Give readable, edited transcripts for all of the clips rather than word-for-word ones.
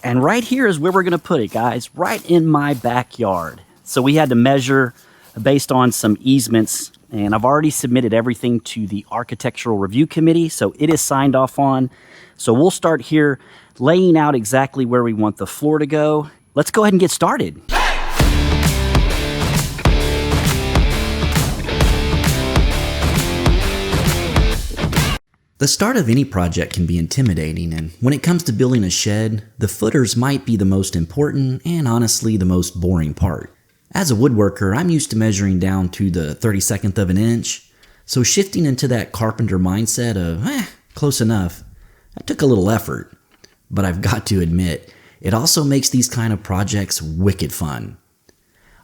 And right here is where we're going to put it, guys, right in my backyard. So we had to measure based on some easements, and I've already submitted everything to the Architectural Review Committee, so it is signed off on. So we'll start here laying out exactly where we want the floor to go. Let's go ahead and get started. The start of any project can be intimidating, and when it comes to building a shed, the footers might be the most important and honestly the most boring part. As a woodworker, I'm used to measuring down to the 32nd of an inch, so shifting into that carpenter mindset of, close enough, that took a little effort. But I've got to admit, it also makes these kind of projects wicked fun.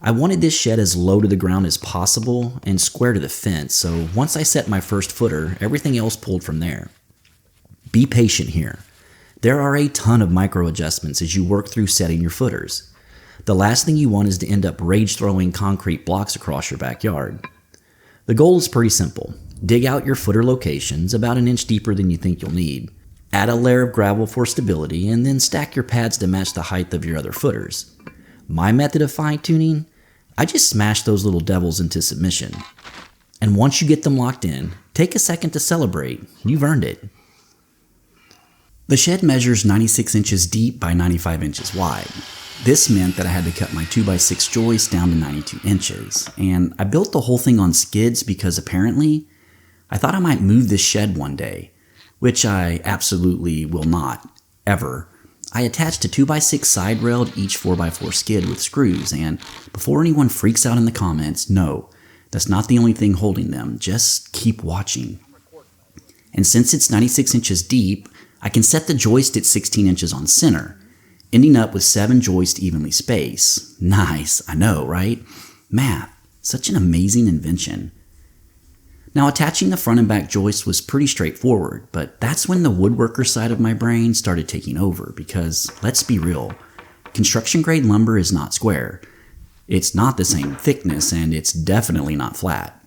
I wanted this shed as low to the ground as possible and square to the fence, so once I set my first footer, everything else pulled from there. Be patient here. There are a ton of micro adjustments as you work through setting your footers. The last thing you want is to end up rage-throwing concrete blocks across your backyard. The goal is pretty simple. Dig out your footer locations about an inch deeper than you think you'll need. Add a layer of gravel for stability, and then stack your pads to match the height of your other footers. My method of fine-tuning? I just smash those little devils into submission. And once you get them locked in, take a second to celebrate. You've earned it. The shed measures 96 inches deep by 95 inches wide. This meant that I had to cut my 2x6 joist down to 92 inches. And I built the whole thing on skids because apparently I thought I might move this shed one day, which I absolutely will not, ever. I attached a 2x6 side rail to each 4x4 skid with screws, and before anyone freaks out in the comments, no, that's not the only thing holding them. Just keep watching. And since it's 96 inches deep, I can set the joist at 16 inches on center, ending up with 7 joists evenly spaced. Nice, I know, right? Math, such an amazing invention. Now, attaching the front and back joists was pretty straightforward, but that's when the woodworker side of my brain started taking over because, let's be real, construction grade lumber is not square. It's not the same thickness, and it's definitely not flat.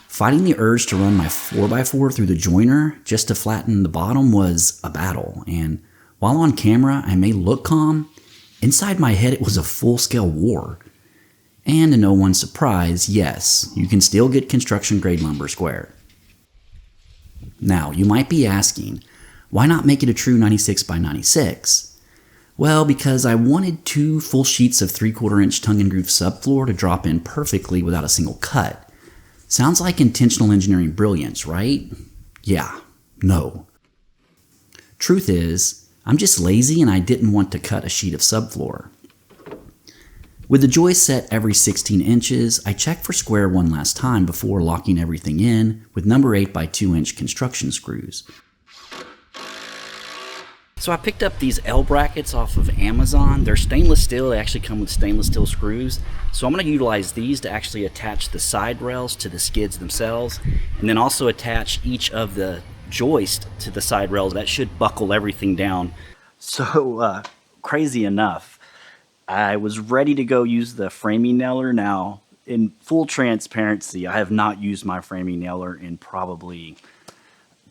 Fighting the urge to run my 4x4 through the joiner just to flatten the bottom was a battle, and while on camera I may look calm, inside my head it was a full-scale war. And to no one's surprise, yes, you can still get construction grade lumber square. Now, you might be asking, why not make it a true 96 by 96? Well, because I wanted 2 full sheets of 3/4 inch tongue and groove subfloor to drop in perfectly without a single cut. Sounds like intentional engineering brilliance, right? Yeah, no. Truth is, I'm just lazy and I didn't want to cut a sheet of subfloor. With the joist set every 16 inches, I checked for square one last time before locking everything in with number 8 by 2 inch construction screws. So I picked up these L brackets off of Amazon. They're stainless steel. They actually come with stainless steel screws. So I'm going to utilize these to actually attach the side rails to the skids themselves, and then also attach each of the joist to the side rails. That should buckle everything down. So crazy enough, I was ready to go use the framing nailer. Now, in full transparency, I have not used my framing nailer in probably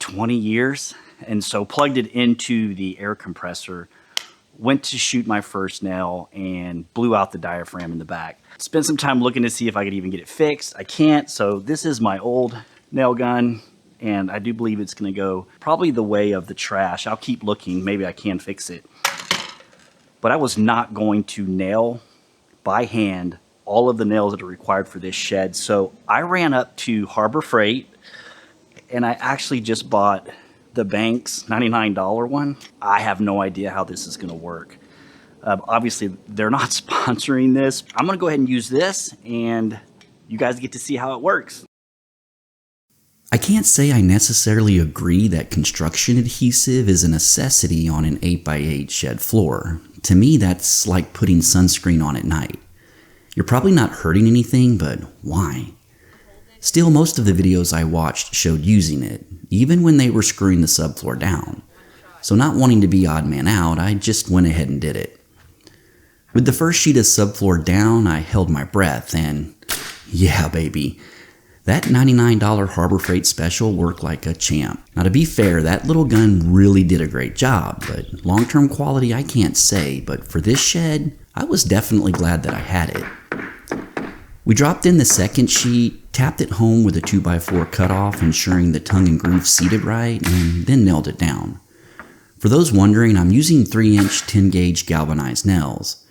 20 years. And so plugged it into the air compressor, went to shoot my first nail, and blew out the diaphragm in the back. Spent some time looking to see if I could even get it fixed. I can't, so this is my old nail gun, and I do believe it's going to go probably the way of the trash. I'll keep looking. Maybe I can fix it. But I was not going to nail by hand all of the nails that are required for this shed. So I ran up to Harbor Freight and I actually just bought the Banks $99 one. I have no idea how this is going to work. Obviously, they're not sponsoring this. I'm going to go ahead and use this and you guys get to see how it works. I can't say I necessarily agree that construction adhesive is a necessity on an 8x8 shed floor. To me, that's like putting sunscreen on at night. You're probably not hurting anything, but why? Still, most of the videos I watched showed using it, even when they were screwing the subfloor down. So not wanting to be odd man out, I just went ahead and did it. With the first sheet of subfloor down, I held my breath and, yeah baby, That $99 Harbor Freight special worked like a champ. Now to be fair, that little gun really did a great job, but long-term quality I can't say, but for this shed, I was definitely glad that I had it. We dropped in the second sheet, tapped it home with a 2x4 cutoff, ensuring the tongue and groove seated right, and then nailed it down. For those wondering, I'm using 3-inch 10-gauge galvanized nails.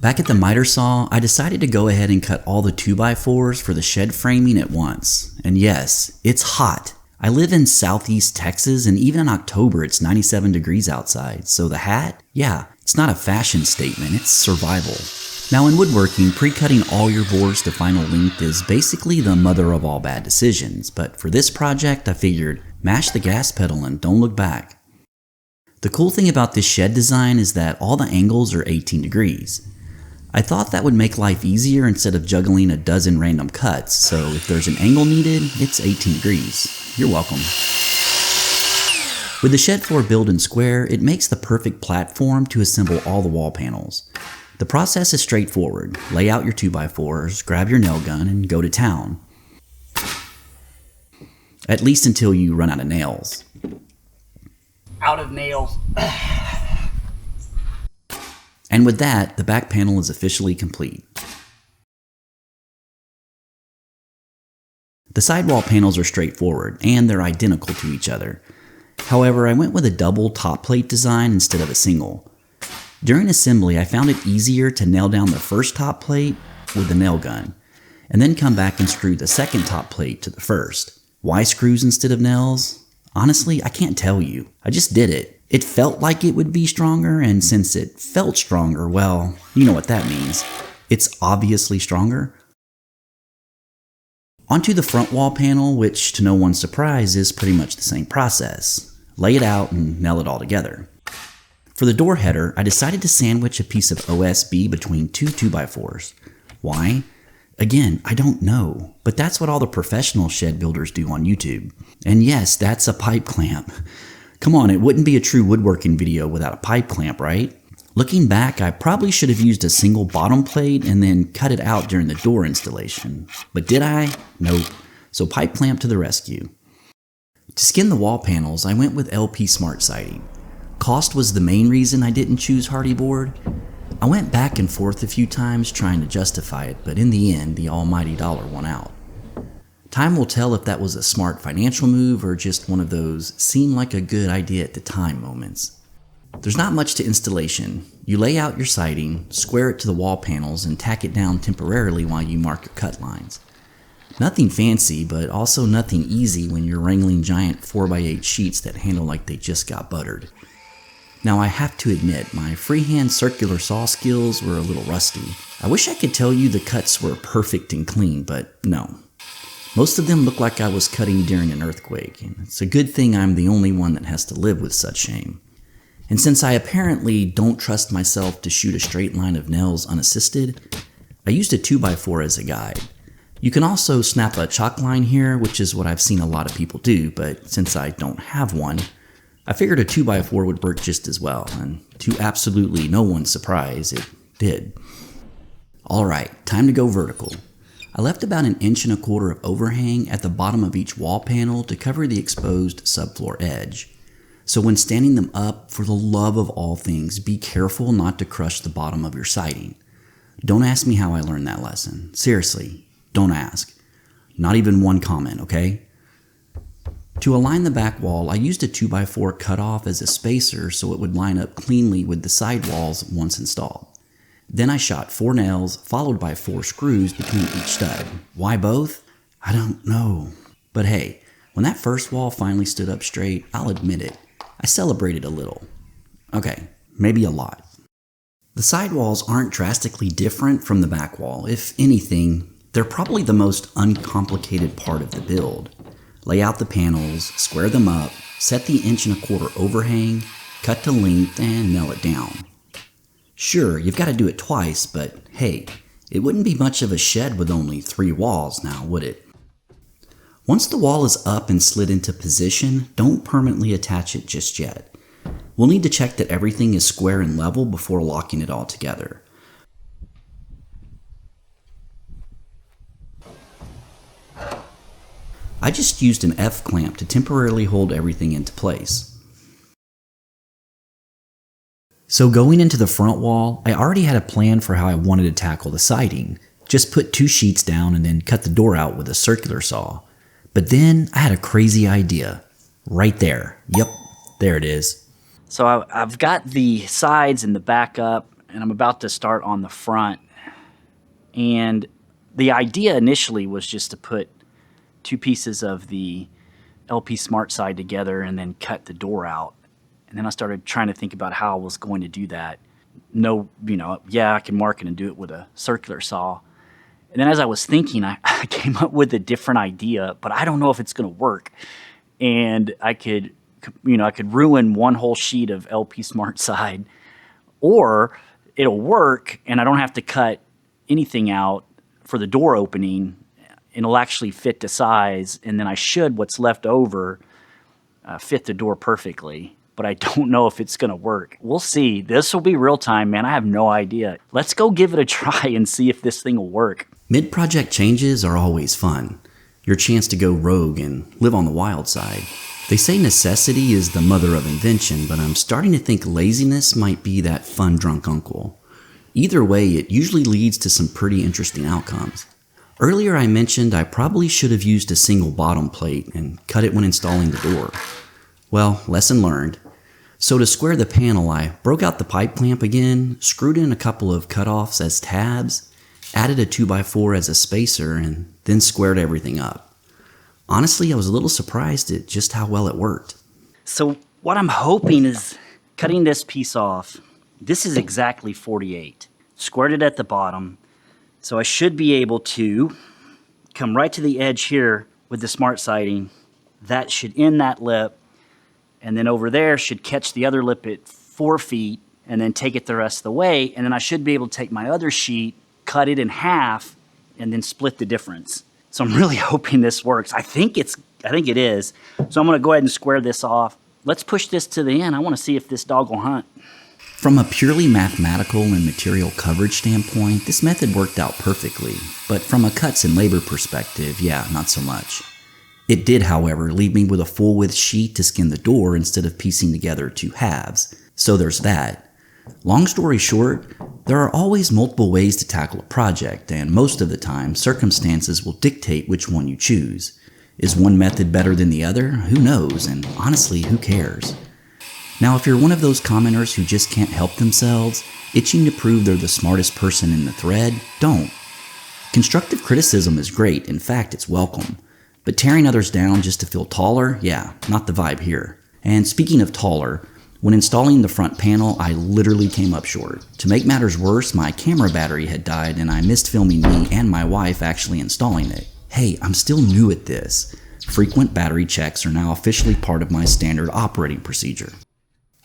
Back at the miter saw, I decided to go ahead and cut all the 2x4s for the shed framing at once. And yes, it's hot. I live in southeast Texas, and even in October it's 97 degrees outside, so the hat? Yeah, it's not a fashion statement, it's survival. Now in woodworking, pre-cutting all your boards to final length is basically the mother of all bad decisions, but for this project I figured, mash the gas pedal and don't look back. The cool thing about this shed design is that all the angles are 18 degrees. I thought that would make life easier instead of juggling a dozen random cuts, so if there's an angle needed, it's 18 degrees. You're welcome. With the shed floor built in square, it makes the perfect platform to assemble all the wall panels. The process is straightforward. Lay out your 2x4s, grab your nail gun, and go to town. At least until you run out of nails. Out of nails. And with that, the back panel is officially complete. The sidewall panels are straightforward, and they're identical to each other. However, I went with a double top plate design instead of a single. During assembly, I found it easier to nail down the first top plate with the nail gun, and then come back and screw the second top plate to the first. Why screws instead of nails? Honestly, I can't tell you. I just did it. It felt like it would be stronger, and since it felt stronger, well, you know what that means. It's obviously stronger. Onto the front wall panel, which to no one's surprise is pretty much the same process. Lay it out and nail it all together. For the door header, I decided to sandwich a piece of OSB between two 2x4s. Why? Again, I don't know, but that's what all the professional shed builders do on YouTube. And yes, that's a pipe clamp. Come on, it wouldn't be a true woodworking video without a pipe clamp, right? Looking back, I probably should have used a single bottom plate and then cut it out during the door installation. But did I? Nope. So pipe clamp to the rescue. To skin the wall panels, I went with LP Smart Siding. Cost was the main reason I didn't choose Hardy board. I went back and forth a few times trying to justify it, but in the end, the almighty dollar won out. Time will tell if that was a smart financial move or just one of those seemed like a good idea at the time moments. There's not much to installation. You lay out your siding, square it to the wall panels, and tack it down temporarily while you mark your cut lines. Nothing fancy, but also nothing easy when you're wrangling giant 4x8 sheets that handle like they just got buttered. Now I have to admit, my freehand circular saw skills were a little rusty. I wish I could tell you the cuts were perfect and clean, but no. Most of them look like I was cutting during an earthquake, and it's a good thing I'm the only one that has to live with such shame. And since I apparently don't trust myself to shoot a straight line of nails unassisted, I used a 2x4 as a guide. You can also snap a chalk line here, which is what I've seen a lot of people do, but since I don't have one, I figured a 2x4 would work just as well, and to absolutely no one's surprise, it did. Alright, time to go vertical. I left about 1.25 inches of overhang at the bottom of each wall panel to cover the exposed subfloor edge. So when standing them up, for the love of all things, be careful not to crush the bottom of your siding. Don't ask me how I learned that lesson. Seriously, don't ask. Not even one comment, okay? To align the back wall, I used a 2x4 cutoff as a spacer so it would line up cleanly with the side walls once installed. Then I shot 4 nails, followed by 4 screws between each stud. Why both? I don't know. But hey, when that first wall finally stood up straight, I'll admit it, I celebrated a little. Okay, maybe a lot. The side walls aren't drastically different from the back wall. If anything, they're probably the most uncomplicated part of the build. Lay out the panels, square them up, set the 1.25 inch overhang, cut to length, and nail it down. Sure, you've got to do it twice, but hey, it wouldn't be much of a shed with only 3 walls now, would it? Once the wall is up and slid into position, don't permanently attach it just yet. We'll need to check that everything is square and level before locking it all together. I just used an F-clamp to temporarily hold everything into place. So going into the front wall, I already had a plan for how I wanted to tackle the siding. Just put 2 sheets down and then cut the door out with a circular saw. But then I had a crazy idea. Right there. Yep, there it is. So I've got the sides and the back up, and I'm about to start on the front. And the idea initially was just to put 2 pieces of the LP Smart side together and then cut the door out. And then I started trying to think about how I was going to do that. Yeah, I can mark it and do it with a circular saw. And then as I was thinking, I came up with a different idea, but I don't know if it's going to work. And I could ruin one whole sheet of LP Smart side, or it'll work and I don't have to cut anything out for the door opening. It'll actually fit the size, and then what's left over, fit the door perfectly. But I don't know if it's going to work. We'll see. This will be real time, man. I have no idea. Let's go give it a try and see if this thing will work. Mid-project changes are always fun. Your chance to go rogue and live on the wild side. They say necessity is the mother of invention, but I'm starting to think laziness might be that fun drunk uncle. Either way, it usually leads to some pretty interesting outcomes. Earlier I mentioned I probably should have used a single bottom plate and cut it when installing the door. Well, lesson learned. So to square the panel, I broke out the pipe clamp again, screwed in a couple of cutoffs as tabs, added a 2x4 as a spacer, and then squared everything up. Honestly, I was a little surprised at just how well it worked. So what I'm hoping is cutting this piece off. This is exactly 48. Squared it at the bottom. So I should be able to come right to the edge here with the Smart siding. That should end that lip. And then over there should catch the other lip at 4 feet and then take it the rest of the way. And then I should be able to take my other sheet, cut it in half, and then split the difference. So I'm really hoping this works. I think it is. So I'm going to go ahead and square this off. Let's push this to the end. I want to see if this dog will hunt. From a purely mathematical and material coverage standpoint, this method worked out perfectly. But from a cuts and labor perspective, yeah, not so much. It did, however, leave me with a full-width sheet to skin the door instead of piecing together 2 halves. So there's that. Long story short, there are always multiple ways to tackle a project, and most of the time, circumstances will dictate which one you choose. Is one method better than the other? Who knows, and honestly, who cares? Now, if you're one of those commenters who just can't help themselves, itching to prove they're the smartest person in the thread, don't. Constructive criticism is great, in fact, it's welcome. But tearing others down just to feel taller, yeah, not the vibe here. And speaking of taller, when installing the front panel, I literally came up short. To make matters worse, my camera battery had died and I missed filming me and my wife actually installing it. Hey, I'm still new at this. Frequent battery checks are now officially part of my standard operating procedure.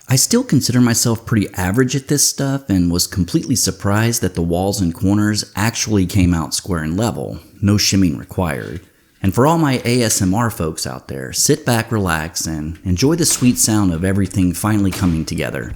I still consider myself pretty average at this stuff and was completely surprised that the walls and corners actually came out square and level, no shimming required. And for all my ASMR folks out there, sit back, relax, and enjoy the sweet sound of everything finally coming together.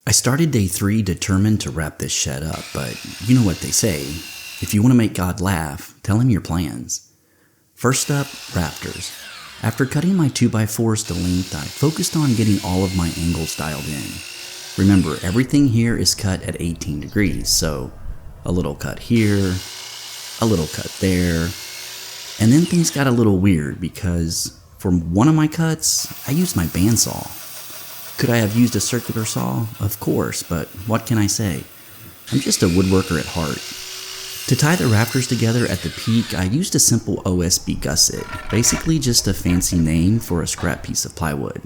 I started day 3 determined to wrap this shed up, but you know what they say. If you want to make God laugh, tell him your plans. First up, rafters. After cutting my 2x4s to length, I focused on getting all of my angles dialed in. Remember, everything here is cut at 18 degrees, so a little cut here, a little cut there, and then things got a little weird because for one of my cuts, I used my bandsaw. Could I have used a circular saw? Of course, but what can I say? I'm just a woodworker at heart. To tie the rafters together at the peak, I used a simple OSB gusset, basically just a fancy name for a scrap piece of plywood.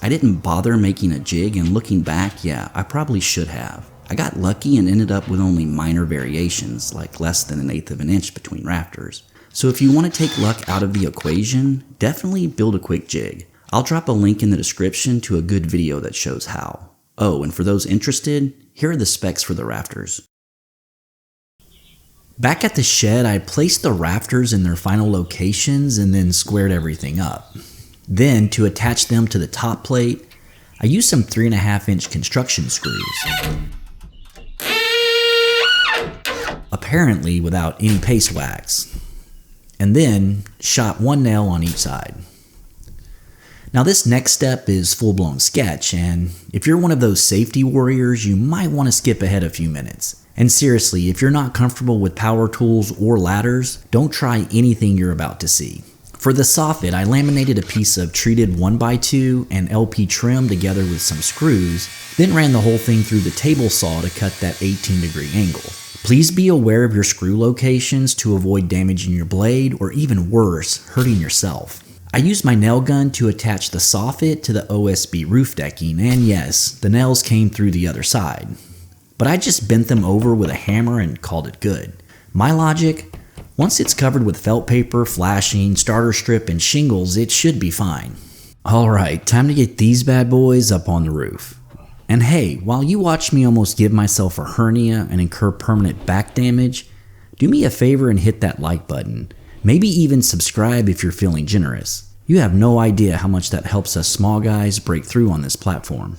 I didn't bother making a jig, and looking back, yeah, I probably should have. I got lucky and ended up with only minor variations, like less than 1/8 of an inch between rafters. So if you want to take luck out of the equation, definitely build a quick jig. I'll drop a link in the description to a good video that shows how. Oh, and for those interested, here are the specs for the rafters. Back at the shed, I placed the rafters in their final locations and then squared everything up. Then, to attach them to the top plate, I used some 3.5-inch construction screws. Apparently without any paste wax. And then, shot one nail on each side. Now this next step is full-blown sketch, and if you're one of those safety warriors, you might want to skip ahead a few minutes. And seriously, if you're not comfortable with power tools or ladders, don't try anything you're about to see. For the soffit, I laminated a piece of treated 1x2 and LP trim together with some screws, then ran the whole thing through the table saw to cut that 18-degree angle. Please be aware of your screw locations to avoid damaging your blade, or even worse, hurting yourself. I used my nail gun to attach the soffit to the OSB roof decking, and yes, the nails came through the other side. But I just bent them over with a hammer and called it good. My logic? Once it's covered with felt paper, flashing, starter strip, and shingles, it should be fine. Alright, time to get these bad boys up on the roof. And hey, while you watch me almost give myself a hernia and incur permanent back damage, do me a favor and hit that like button. Maybe even subscribe if you're feeling generous. You have no idea how much that helps us small guys break through on this platform.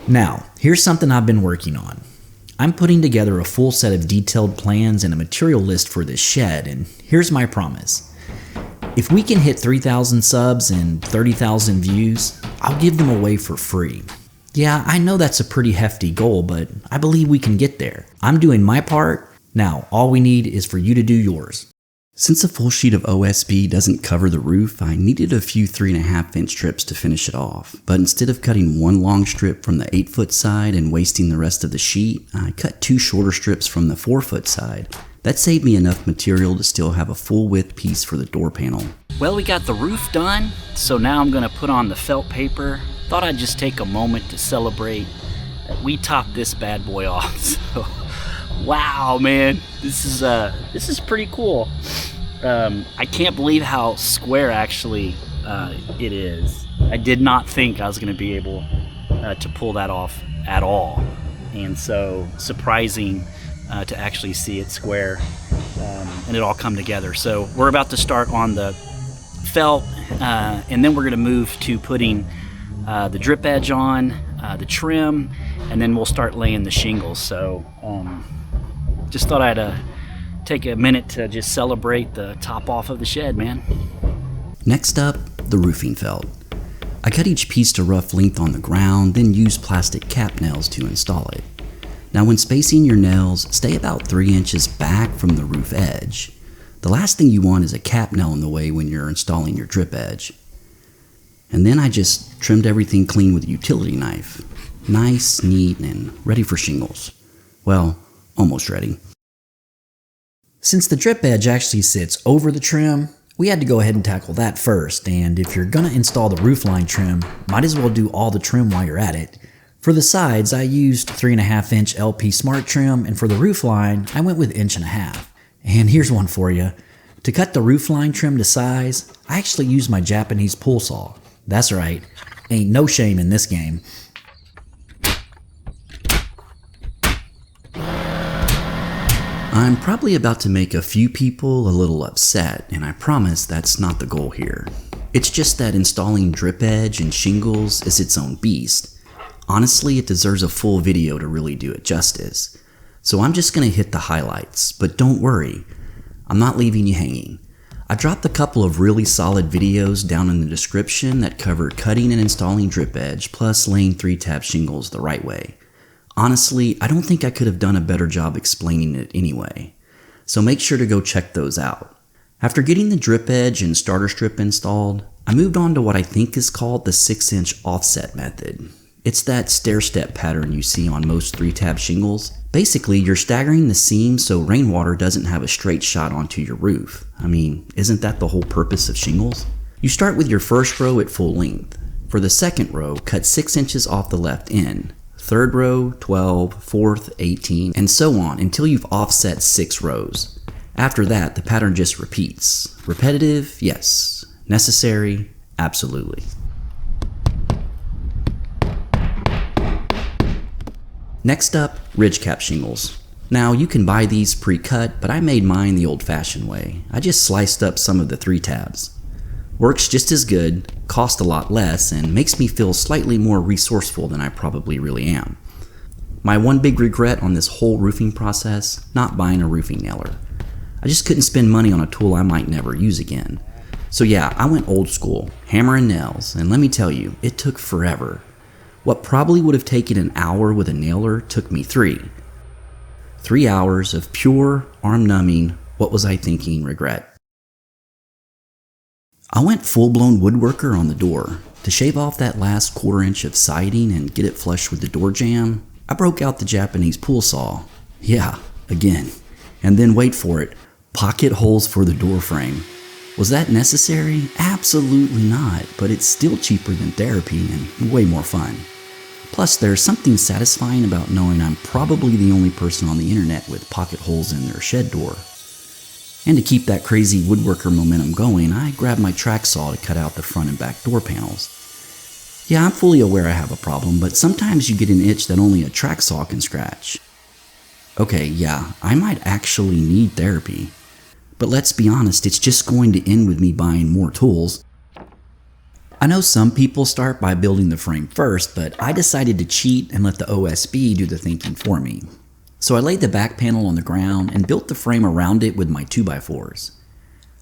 Now, here's something I've been working on. I'm putting together a full set of detailed plans and a material list for this shed, and here's my promise. If we can hit 3,000 subs and 30,000 views, I'll give them away for free. Yeah, I know that's a pretty hefty goal, but I believe we can get there. I'm doing my part. Now, all we need is for you to do yours. Since a full sheet of OSB doesn't cover the roof, I needed a few 3.5-inch strips to finish it off. But instead of cutting one long strip from the 8-foot side and wasting the rest of the sheet, I cut 2 shorter strips from the 4-foot side. That saved me enough material to still have a full width piece for the door panel. Well, we got the roof done, so now I'm gonna put on the felt paper. Thought I'd just take a moment to celebrate that we topped this bad boy off. So, wow, man, this is pretty cool. I can't believe how square actually it is. I did not think I was going to be able to pull that off at all, and so surprising to actually see it square and it all come together. So we're about to start on the felt, and then we're going to move to putting the drip edge on, the trim, and then we'll start laying the shingles. So just thought I'd take a minute to just celebrate the top off of the shed, man. Next up, the roofing felt. I cut each piece to rough length on the ground, then used plastic cap nails to install it. Now when spacing your nails, stay about 3 inches back from the roof edge. The last thing you want is a cap nail in the way when you're installing your drip edge. And then I just trimmed everything clean with a utility knife. Nice, neat, and ready for shingles. Well, almost ready. Since the drip edge actually sits over the trim, we had to go ahead and tackle that first, and if you're gonna install the roofline trim, might as well do all the trim while you're at it. For the sides, I used 3.5-inch LP Smart trim, and for the roofline, I went with 1.5 inch. And here's one for you. To cut the roofline trim to size, I actually used my Japanese pull saw. That's right, ain't no shame in this game. I'm probably about to make a few people a little upset, and I promise that's not the goal here. It's just that installing drip edge and shingles is its own beast. Honestly, it deserves a full video to really do it justice. So I'm just gonna hit the highlights, but don't worry, I'm not leaving you hanging. I dropped a couple of really solid videos down in the description that cover cutting and installing drip edge, plus laying 3-tab shingles the right way. Honestly, I don't think I could have done a better job explaining it anyway, so make sure to go check those out. After getting the drip edge and starter strip installed, I moved on to what I think is called the 6-inch offset method. It's that stair-step pattern you see on most 3-tab shingles. Basically, you're staggering the seams so rainwater doesn't have a straight shot onto your roof. I mean, isn't that the whole purpose of shingles? You start with your first row at full length. For the second row, cut 6 inches off the left end. Third row, 12, fourth, 18, and so on until you've offset 6 rows. After that, the pattern just repeats. Repetitive? Yes. Necessary? Absolutely. Next up, ridge cap shingles. Now, you can buy these pre-cut, but I made mine the old-fashioned way. I just sliced up some of the 3 tabs. Works just as good, cost a lot less, and makes me feel slightly more resourceful than I probably really am. My one big regret on this whole roofing process, not buying a roofing nailer. I just couldn't spend money on a tool I might never use again. So yeah, I went old school, hammer and nails, and let me tell you, it took forever. What probably would have taken an hour with a nailer took me 3. 3 hours of pure, arm-numbing, what was I thinking regret. I went full-blown woodworker on the door. To shave off that last 1/4 inch of siding and get it flush with the door jamb, I broke out the Japanese pool saw. Yeah, again. And then wait for it, pocket holes for the door frame. Was that necessary? Absolutely not, but it's still cheaper than therapy and way more fun. Plus, there's something satisfying about knowing I'm probably the only person on the internet with pocket holes in their shed door. And to keep that crazy woodworker momentum going, I grabbed my track saw to cut out the front and back door panels. Yeah, I'm fully aware I have a problem, but sometimes you get an itch that only a track saw can scratch. Okay, yeah, I might actually need therapy. But let's be honest, it's just going to end with me buying more tools. I know some people start by building the frame first, but I decided to cheat and let the OSB do the thinking for me. So I laid the back panel on the ground and built the frame around it with my 2x4s.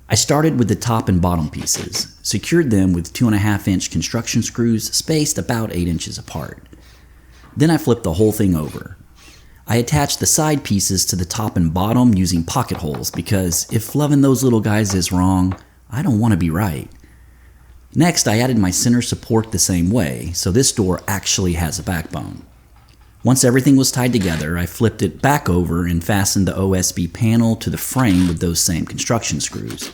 I started with the top and bottom pieces, secured them with 2.5-inch construction screws spaced about 8 inches apart. Then I flipped the whole thing over. I attached the side pieces to the top and bottom using pocket holes because if loving those little guys is wrong, I don't want to be right. Next, I added my center support the same way, so this door actually has a backbone. Once everything was tied together, I flipped it back over and fastened the OSB panel to the frame with those same construction screws.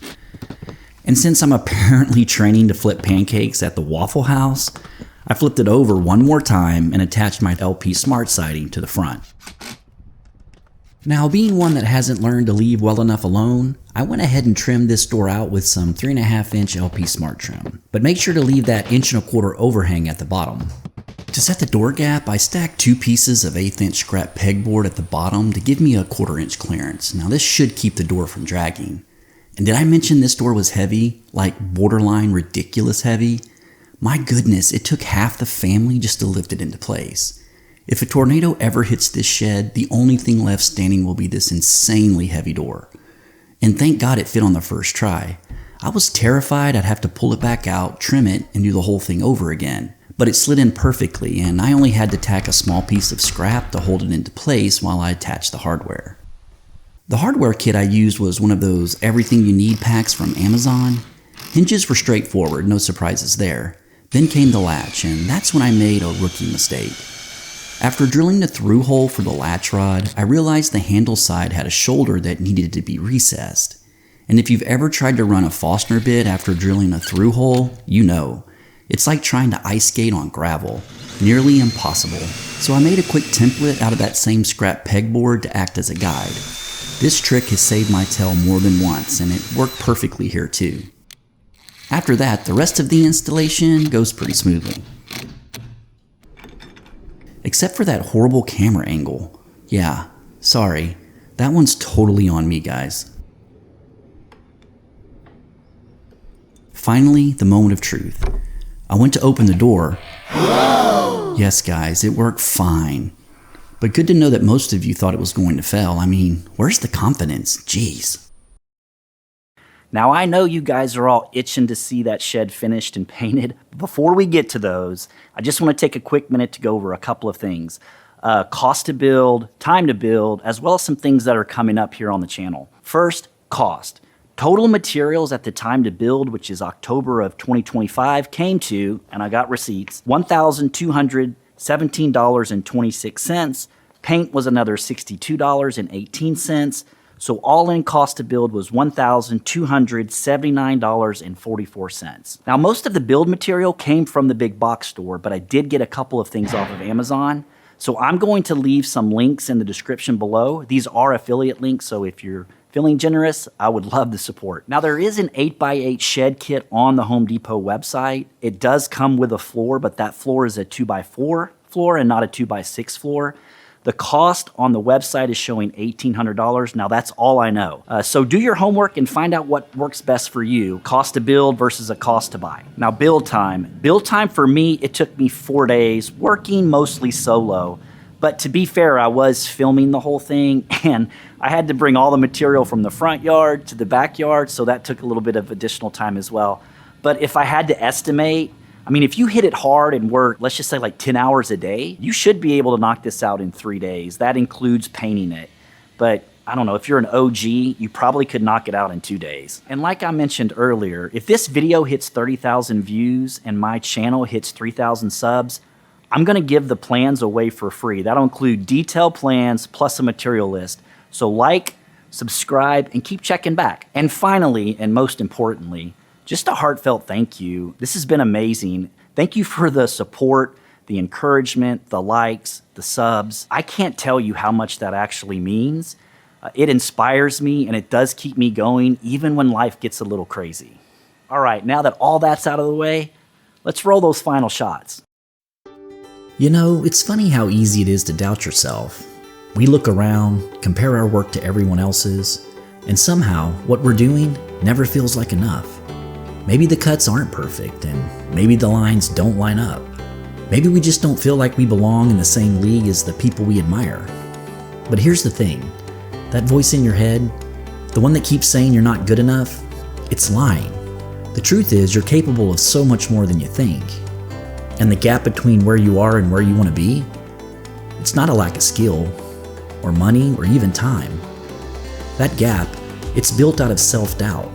And since I'm apparently training to flip pancakes at the Waffle House, I flipped it over one more time and attached my LP Smart siding to the front. Now, being one that hasn't learned to leave well enough alone, I went ahead and trimmed this door out with some 3.5-inch LP Smart trim, but make sure to leave that 1.25-inch overhang at the bottom. To set the door gap, I stacked 2 pieces of 1/8-inch scrap pegboard at the bottom to give me a 1/4-inch clearance. Now this should keep the door from dragging. And did I mention this door was heavy? Like borderline ridiculous heavy? My goodness, it took half the family just to lift it into place. If a tornado ever hits this shed, the only thing left standing will be this insanely heavy door. And thank God it fit on the first try. I was terrified I'd have to pull it back out, trim it, and do the whole thing over again. But it slid in perfectly, and I only had to tack a small piece of scrap to hold it into place while I attached the hardware. The hardware kit I used was one of those everything you need packs from Amazon. Hinges were straightforward, no surprises there. Then came the latch, and that's when I made a rookie mistake. After drilling the through hole for the latch rod, I realized the handle side had a shoulder that needed to be recessed. And if you've ever tried to run a Forstner bit after drilling a through hole, you know. It's like trying to ice skate on gravel. Nearly impossible. So I made a quick template out of that same scrap pegboard to act as a guide. This trick has saved my tail more than once, and it worked perfectly here too. After that, the rest of the installation goes pretty smoothly. Except for that horrible camera angle. Yeah, sorry. That one's totally on me, guys. Finally, the moment of truth. I went to open the door. Whoa! Yes, guys, it worked fine. But good to know that most of you thought it was going to fail. I mean, where's the confidence? Jeez. Now, I know you guys are all itching to see that shed finished and painted. Before we get to those, I just want to take a quick minute to go over a couple of things. Cost to build, time to build, as well as some things that are coming up here on the channel. First, cost. Total materials at the time to build, which is October of 2025, came to, and I got receipts, $1,276. $17.26. Paint was another $62.18. So all-in cost to build was $1,279.44. Now, most of the build material came from the big box store, but I did get a couple of things off of Amazon. So I'm going to leave some links in the description below. These are affiliate links, so if you're feeling generous, I would love the support. Now, there is an 8x8 shed kit on the Home Depot website. It does come with a floor, but that floor is a 2x4 floor and not a 2x6 floor. The cost on the website is showing $1,800. Now, that's all I know. So do your homework and find out what works best for you. Cost to build versus a cost to buy. Now, build time. Build time for me, it took me 4 days, working mostly solo. But to be fair, I was filming the whole thing, and I had to bring all the material from the front yard to the backyard, so that took a little bit of additional time as well. But if I had to estimate, I mean, if you hit it hard and work, let's just say like 10 hours a day, you should be able to knock this out in 3 days. That includes painting it. But I don't know, if you're an OG, you probably could knock it out in 2 days. And like I mentioned earlier, if this video hits 30,000 views and my channel hits 3,000 subs, I'm gonna give the plans away for free. That'll include detailed plans plus a material list. So like, subscribe, and keep checking back. And finally, and most importantly, just a heartfelt thank you. This has been amazing. Thank you for the support, the encouragement, the likes, the subs. I can't tell you how much that actually means. It inspires me and it does keep me going even when life gets a little crazy. All right, now that all that's out of the way, let's roll those final shots. You know, it's funny how easy it is to doubt yourself. We look around, compare our work to everyone else's, and somehow what we're doing never feels like enough. Maybe the cuts aren't perfect, and maybe the lines don't line up. Maybe we just don't feel like we belong in the same league as the people we admire. But here's the thing, that voice in your head, the one that keeps saying you're not good enough, it's lying. The truth is you're capable of so much more than you think. And the gap between where you are and where you want to be, it's not a lack of skill, or money, or even time. That gap, it's built out of self-doubt.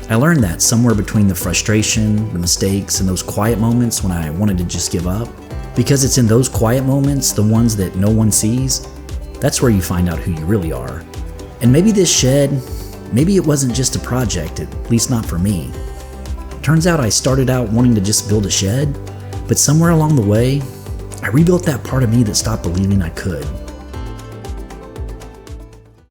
I learned that somewhere between the frustration, the mistakes, and those quiet moments when I wanted to just give up. Because it's in those quiet moments, the ones that no one sees, that's where you find out who you really are. And maybe this shed, maybe it wasn't just a project, at least not for me. Turns out I started out wanting to just build a shed, but somewhere along the way, I rebuilt that part of me that stopped believing I could.